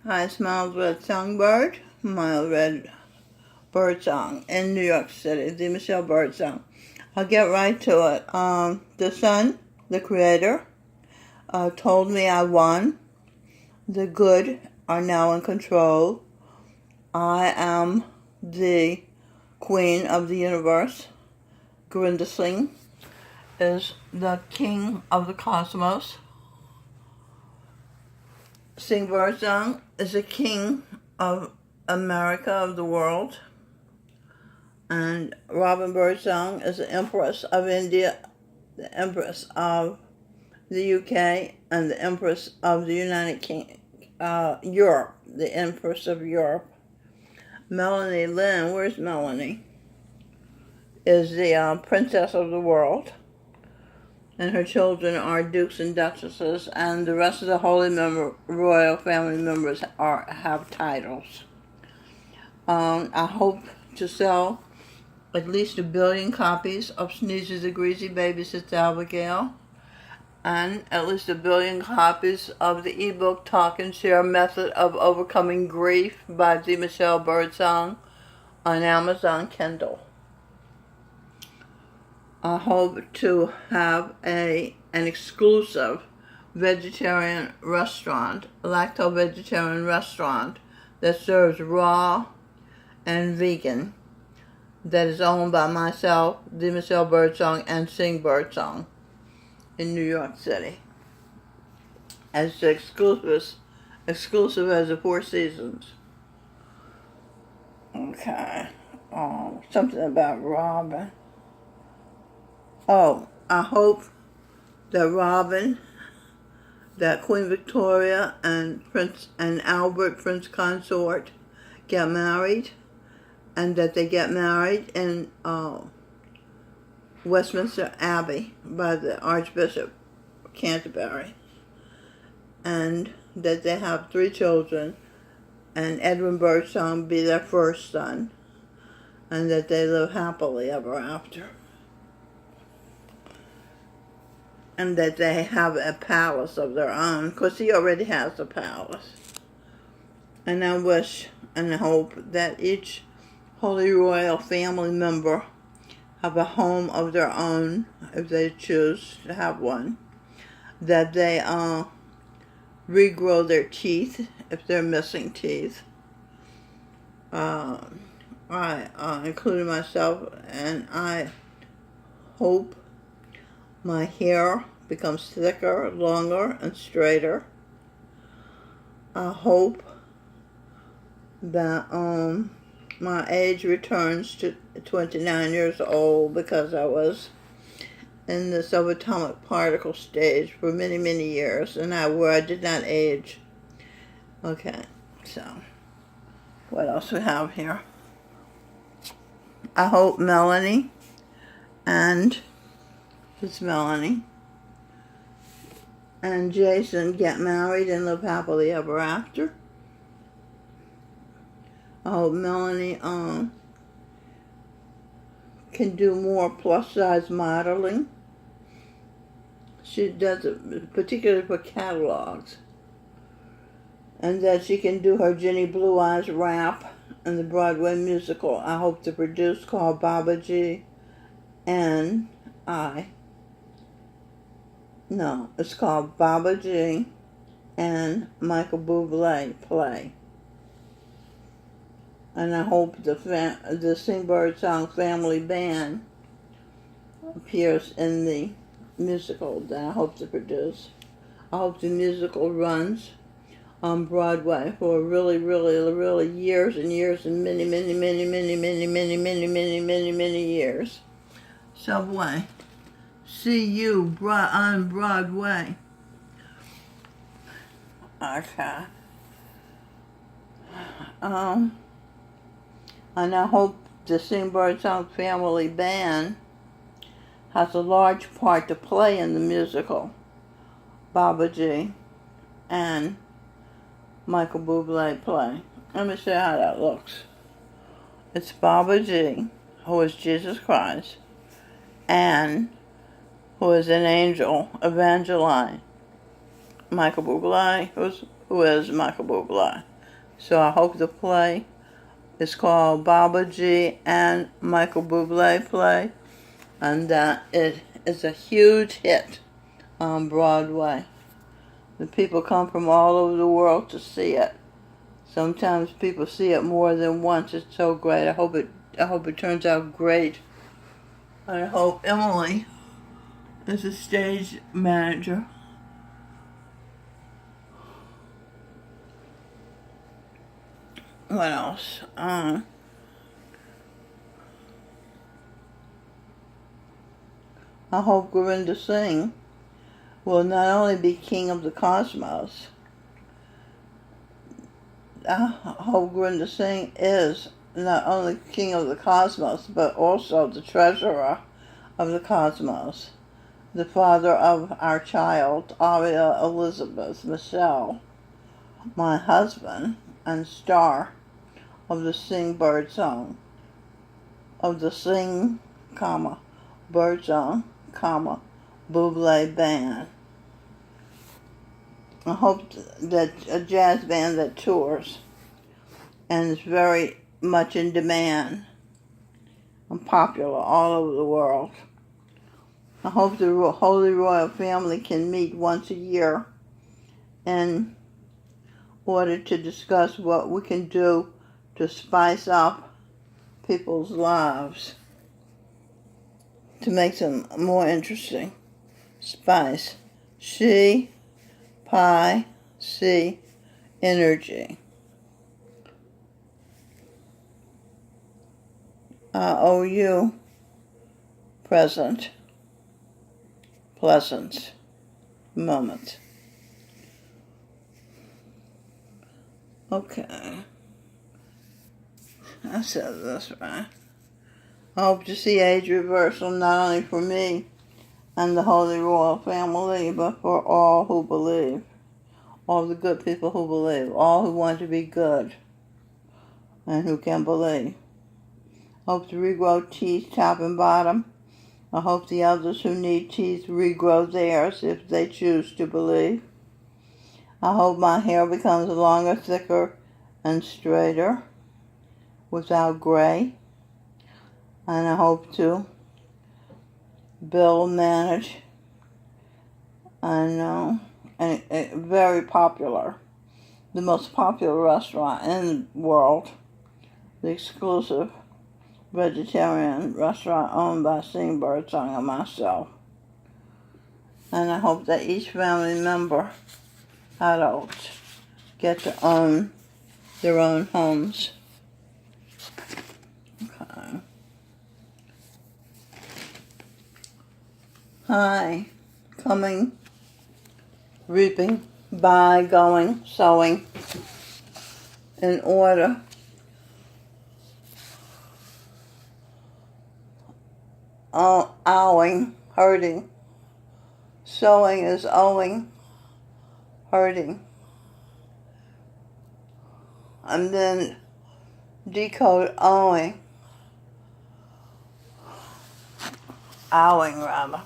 Hi, it's Miles Red Songbird, Miles Red Birdsong in New York City, the Michelle Birdsong. I'll get right to it. The sun, the creator, told me I won. The good are now in control. I am the queen of the universe. Grindasling is the king of the cosmos. Sing Birdsong is the king of America, of the world. And Robin Birdsong is the Empress of India, the Empress of the UK, and the Empress of the United Kingdom, Europe, the Empress of Europe. Melanie Lynn, where's Melanie? Is the Princess of the world. And her children are dukes and duchesses, and the rest of the royal family members have titles. I hope to sell at least 1 billion copies of Sneezy the Greasy Babysits Abigail, and at least 1 billion copies of the ebook Talk and Share Method of Overcoming Grief by the Michelle Birdsong on Amazon Kindle. I hope to have an exclusive vegetarian restaurant, lacto-vegetarian restaurant that serves raw and vegan, that is owned by myself, the Michelle Birdsong, and Sing Birdsong in New York City. As exclusive as the Four Seasons. Okay. Something about Robin. Oh, I hope that Robin, that Queen Victoria and Prince and Albert, Prince Consort, get married, and that they get married in Westminster Abbey by the Archbishop of Canterbury, and that they have 3 children, and Edwin Birdsong be their first son, and that they live happily ever after, and that they have a palace of their own, because he already has a palace. And I wish and hope that each Holy Royal family member have a home of their own, if they choose to have one, that they regrow their teeth if they're missing teeth. Including myself, and I hope my hair becomes thicker, longer, and straighter. I hope that my age returns to 29 years old, because I was in the subatomic particle stage for many, many years, and where I did not age. Okay, so what else we have here? I hope Melanie and and Jason get married and live happily ever after. I hope Melanie can do more plus-size modeling. She does it particularly for catalogs. And that she can do her Jenny Blue Eyes rap in the Broadway musical I hope to produce, called Babaji and I. No, it's called Babaji and Michael Bublé play. And I hope the Sing Birdsong family band appears in the musical that I hope to produce. I hope the musical runs on Broadway for really, really, really years and years and many, many, many, many, many, many, many, many, many, many years. Subway. See you on Broadway. Okay. And I hope the Sing Birdsong family band has a large part to play in the musical Babaji and Michael Bublé play. Let me show you how that looks. It's Babaji, who is Jesus Christ, and who is an angel, Evangeline. Michael Bublé, who is Michael Bublé. So I hope the play is called Baba G and Michael Bublé Play, and that it is a huge hit on Broadway. The people come from all over the world to see it. Sometimes people see it more than once. It's so great. I hope it turns out great. I hope Emily is a stage manager. What else? I hope Gurinder Singh will not only be king of the cosmos. I hope Gurinder Singh is not only king of the cosmos, but also the treasurer of the cosmos, the father of our child, Aria Elizabeth Michelle, my husband and star of the Sing Birdsong, of the Sing, Birdsong, Bublé Band. I hope that a jazz band that tours and is very much in demand and popular all over the world. I hope the Holy Royal Family can meet once a year in order to discuss what we can do to spice up people's lives, to make them more interesting. Spice. Pi, C, energy. OU, present, pleasant, moment. Okay. I said this right. I hope to see age reversal not only for me and the Holy Royal Family, but for all who believe. All the good people who believe. All who want to be good and who can believe. Hope to regrow teeth top and bottom. I hope the others who need teeth regrow theirs if they choose to believe. I hope my hair becomes longer, thicker, and straighter without gray. And I hope to build, manage, and very popular, the most popular restaurant in the world, the exclusive vegetarian restaurant owned by Sing Birdsong and myself. And I hope that each family member, adults, get to own their own homes. Okay. Hi, coming, reaping, by, going, sowing, in order. Owing, hurting. Sowing is owing, hurting. And then decode owing. Owing, rather.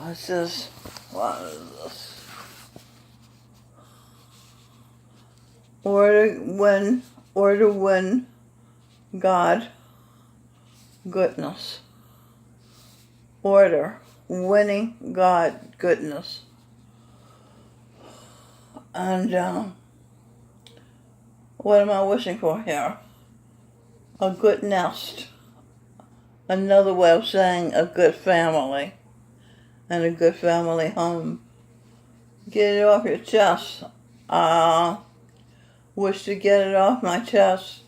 It says, what is this? Order when God, goodness. Order, winning God, goodness. And what am I wishing for here? A good nest. Another way of saying a good family. And a good family home. Get it off your chest. Wish to get it off my chest.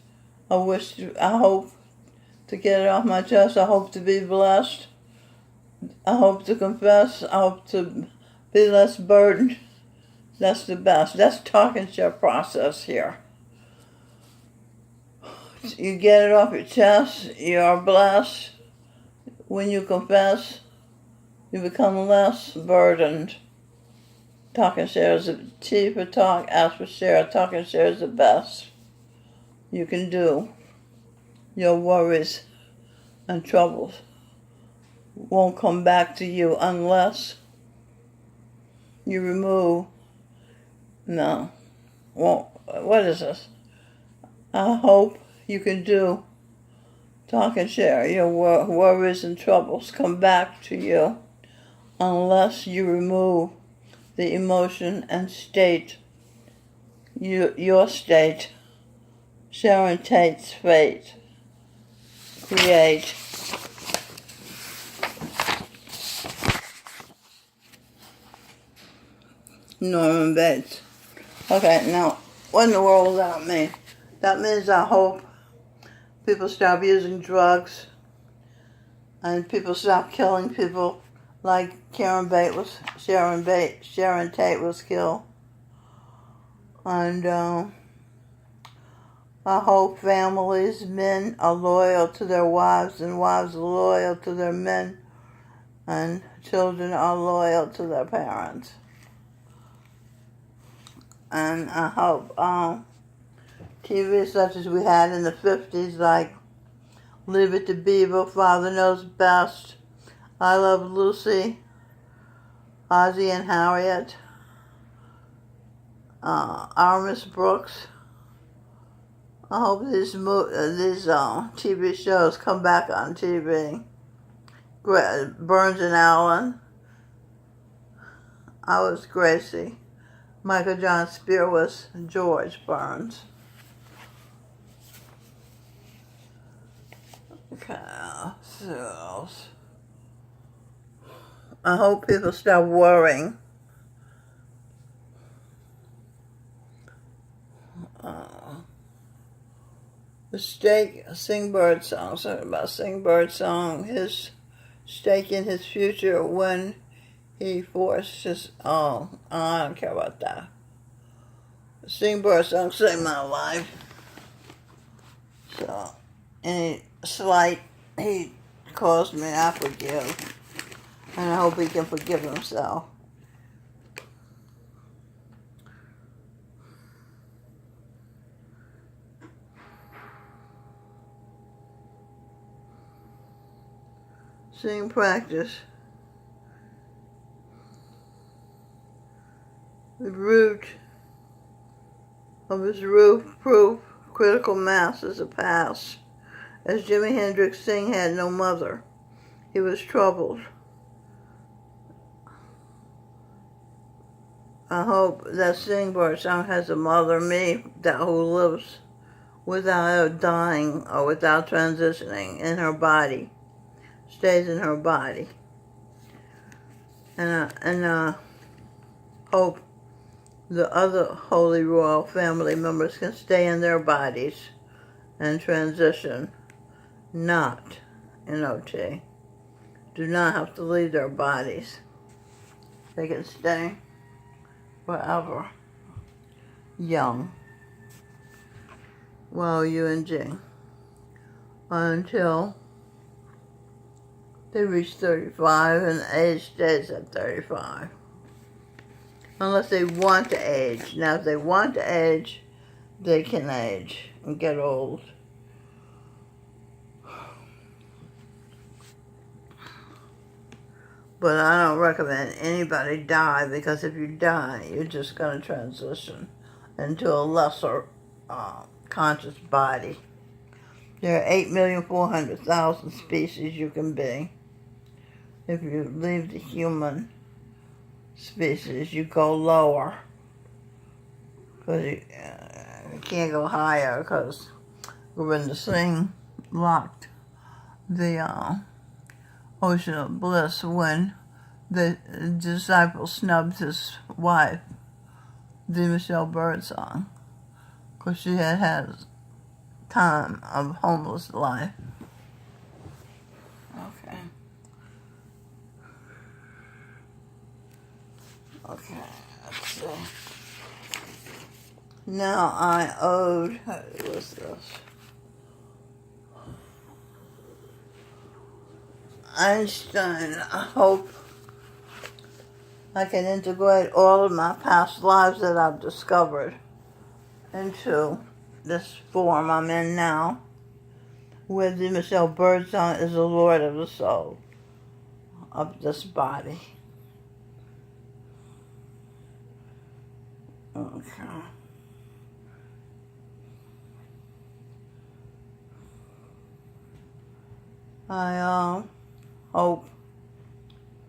I hope to get it off my chest. I hope to be blessed. I hope to confess. I hope to be less burdened. That's the best. That's talking to your process here. You get it off your chest. You are blessed. When you confess, you become less burdened. Talk and share is the T for talk, ask for share. Talk and share is the best you can do. Your worries and troubles won't come back to you unless you remove. No. well, what is this? I hope you can do talk and share. Your worries and troubles come back to you unless you remove the emotion and state, your state, Sharon Tate's fate, create. Norman Bates. Okay, now, what in the world does that mean? That means I hope people stop using drugs and people stop killing people like Sharon Tate was killed. And I hope families, men are loyal to their wives and wives are loyal to their men and children are loyal to their parents. And I hope TV such as we had in the 50s, like Leave It to Beaver, Father Knows Best, I Love Lucy, Ozzie and Harriet, Our Miss Brooks. I hope these TV shows come back on TV. Burns and Allen, I was Gracie. Michael John Spear was George Burns. Okay, so I hope people stop worrying. The stake, Sing Birdsong, something about Sing Birdsong, his stake in his future when he forced his, I don't care about that. Sing Birdsong saved my life. So, any slight he caused me, I forgive. And I hope he can forgive himself. Sing practice. The root of his roof-proof critical mass is a past. As Jimi Hendrix Sing had no mother, he was troubled. I hope that Sing Birdsong has a mother, me, that who lives without dying or without transitioning in her body, stays in her body. And hope the other Holy Royal family members can stay in their bodies and transition, not in OT. Do not have to leave their bodies. They can stay forever young. Well, UNG. Until they reach 35 and the age stays at 35. Unless they want to age. Now, if they want to age, they can age and get old. But I don't recommend anybody die, because if you die, you're just going to transition into a lesser conscious body. There are 8,400,000 species you can be. If you leave the human species, you go lower. Because you can't go higher, because Govinda Singh locked the Ocean of Bliss when the disciple snubbed his wife, the Michelle Birdsong, because she had had time of homeless life. Okay. Okay, let's see. Now I owed, what's this? Einstein, I hope I can integrate all of my past lives that I've discovered into this form I'm in now, where the Michelle Birdsong is the Lord of the soul of this body. Okay. I hope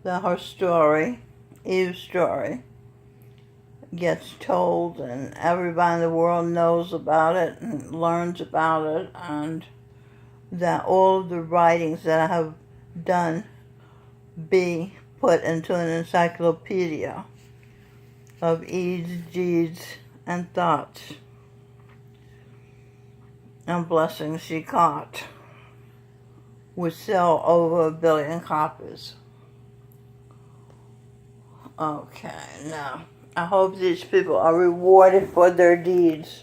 that her story, Eve's story, gets told and everybody in the world knows about it and learns about it, and that all of the writings that I have done be put into an encyclopedia of Eve's deeds and thoughts and blessings she caught, would sell over 1 billion copies. Okay, now, I hope these people are rewarded for their deeds.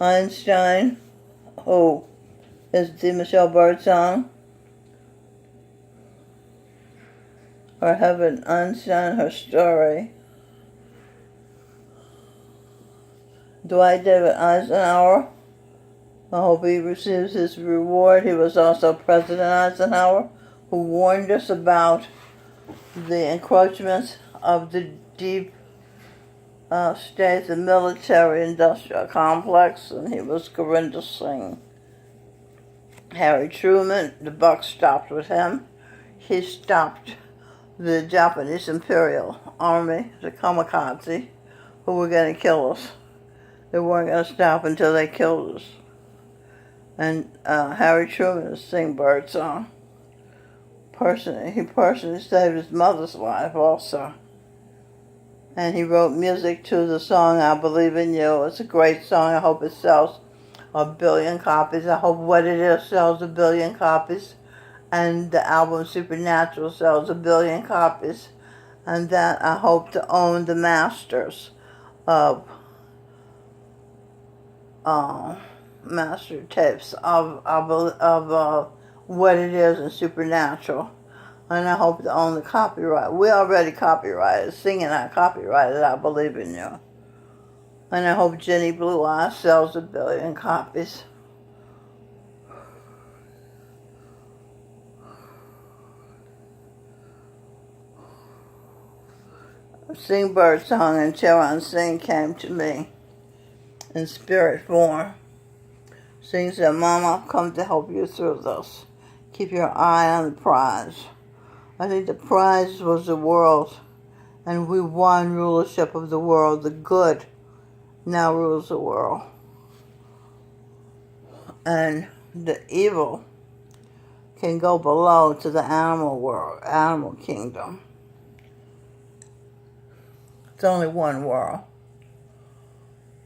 Einstein, who is the Michelle Birdsong, or Heaven Einstein, her story. Dwight David Eisenhower, I hope he receives his reward. He was also President Eisenhower, who warned us about the encroachments of the deep state, the military-industrial complex, and he was Gurinder Singh. Harry Truman, the buck stopped with him. He stopped the Japanese Imperial Army, the kamikaze, who were going to kill us. They weren't going to stop until they killed us. And Harry Truman is Sing Birdsong. He personally saved his mother's life also. And he wrote music to the song I Believe in You. It's a great song. I hope it sells 1 billion copies. I hope What It Is sells 1 billion copies. And the album Supernatural sells 1 billion copies. And that I hope to own the masters of master tapes of What It Is and Supernatural. And I hope to own the copyright. We already copyrighted. Singing I copyrighted I Believe in You. And I hope Jenny Blue Eyes sells 1 billion copies. Sing Birdsong and Charan Singh came to me in spirit form. Singh said, Mama, I've come to help you through this. Keep your eye on the prize. I think the prize was the world, and we won rulership of the world. The good now rules the world. And the evil can go below to the animal world, animal kingdom. It's only one world.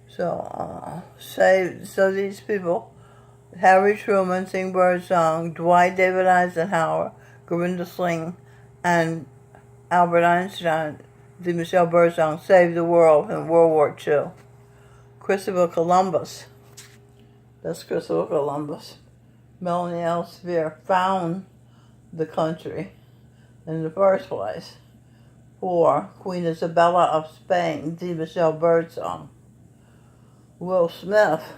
So, these people, Harry Truman, Sing Birdsong, Dwight David Eisenhower, Gurinder Singh, and Albert Einstein, the Michelle Birdsong, saved the world in World War II. Christopher Columbus, that's Christopher Columbus, Melanie L. Sphere found the country in the first place for Queen Isabella of Spain, the Michelle Birdsong. Will Smith,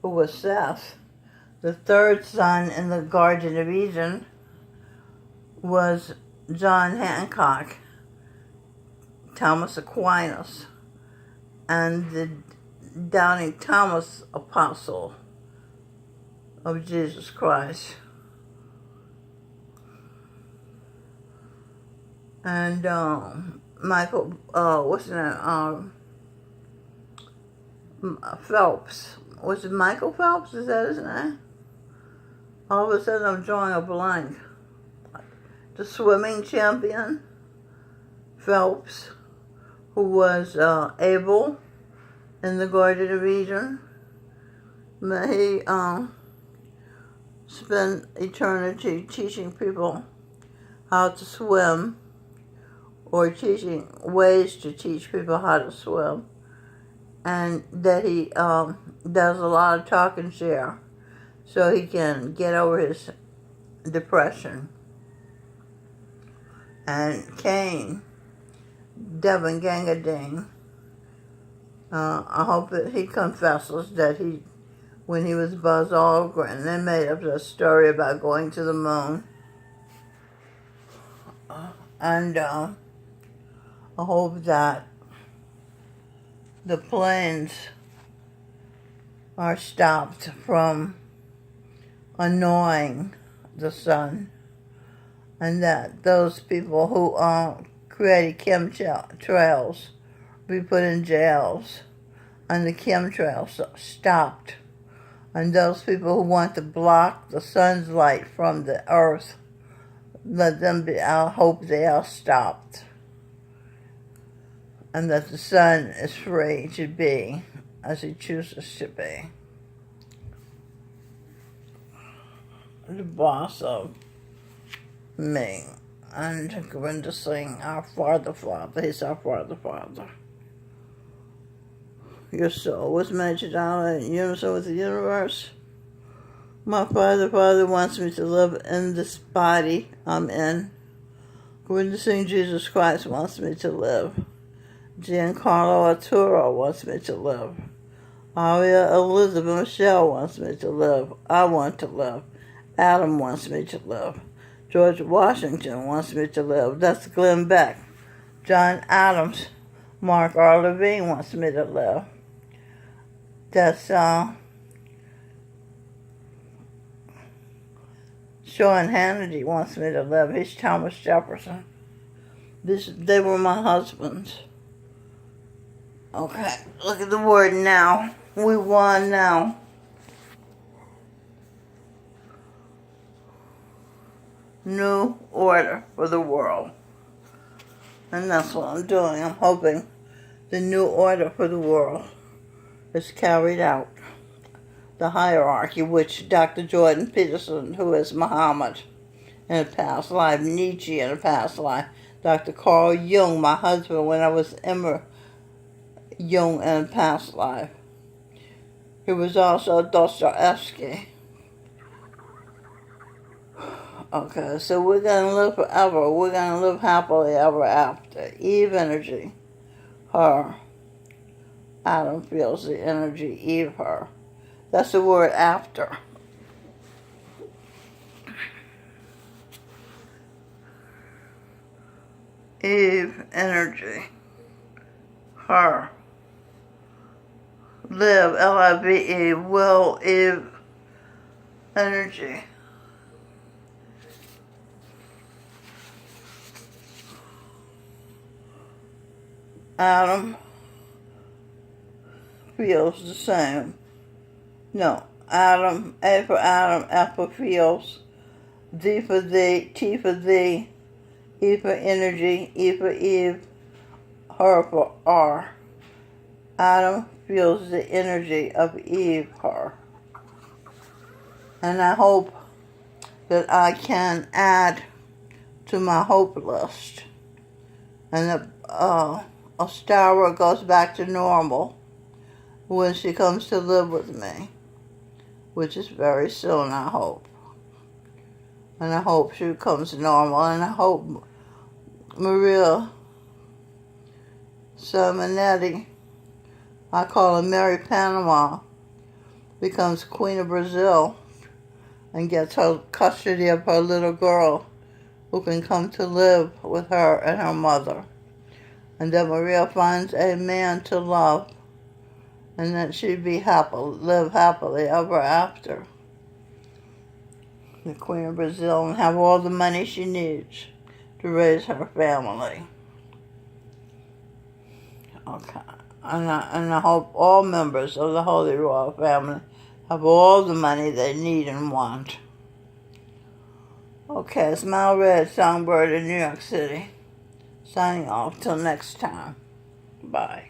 who was Seth, the third son in the Garden of Eden, was John Hancock, Thomas Aquinas, and the Doubting Thomas apostle of Jesus Christ. And Michael, what's his name? Phelps. Was it Michael Phelps? Is that his name? All of a sudden I'm drawing a blank. The swimming champion, Phelps, who was Abel in the Garden of Eden. May he spend eternity teaching people how to swim, or teaching ways to teach people how to swim. And that he does a lot of talk and share so he can get over his depression. And Cain, Devin Gangadine, I hope that he confesses that when he was Buzz Aldrin, they made up a story about going to the moon. And I hope that the planes are stopped from annoying the sun, and that those people who created chemtrails be put in jails, and the chemtrails stopped. And those people who want to block the sun's light from the earth, let them be, I hope they are stopped. And that the sun is free to be as he chooses to be. The boss of me. And going to sing Our Father, Father. He's our Father, Father. Your soul was measured out in unison with the universe. My Father, Father wants me to live in this body I'm in. Going to sing Jesus Christ wants me to live. Giancarlo Arturo wants me to live. Aria Elizabeth Michelle wants me to live. I want to live. Adam wants me to live. George Washington wants me to live. That's Glenn Beck. John Adams, Mark R. Levine wants me to live. That's Sean Hannity wants me to live. He's Thomas Jefferson. They were my husbands. Okay, look at the word now. We won now. New order for the world. And that's what I'm doing. I'm hoping the new order for the world is carried out. The hierarchy, which Dr. Jordan Peterson, who is Muhammad in a past life, Nietzsche in a past life, Dr. Carl Jung, my husband when I was Emma Jung in a past life. He was also Dostoevsky. Okay, so we're going to live forever. We're going to live happily ever after. Eve energy, her. Adam feels the energy, Eve, her. That's the word after. Eve energy, her. Live, L-I-V-E, will, Eve energy. Adam feels the same. No, Adam, A for Adam, F for feels, D for thee, T for thee, E for energy, E for Eve, her for R. Adam feels the energy of Eve, her. And I hope that I can add to my hope list. And that Ostara goes back to normal when she comes to live with me, which is very soon, I hope. And I hope she becomes normal, and I hope Maria Simonetti, I call her Mary Panama, becomes Queen of Brazil and gets her custody of her little girl who can come to live with her and her mother. And that Maria finds a man to love, and that she'd be happy, live happily ever after. The Queen of Brazil, and have all the money she needs to raise her family. Okay. And I hope all members of the Holy Royal family have all the money they need and want. Okay, it's Mal Red, Songbird in New York City. Signing off till next time. Bye.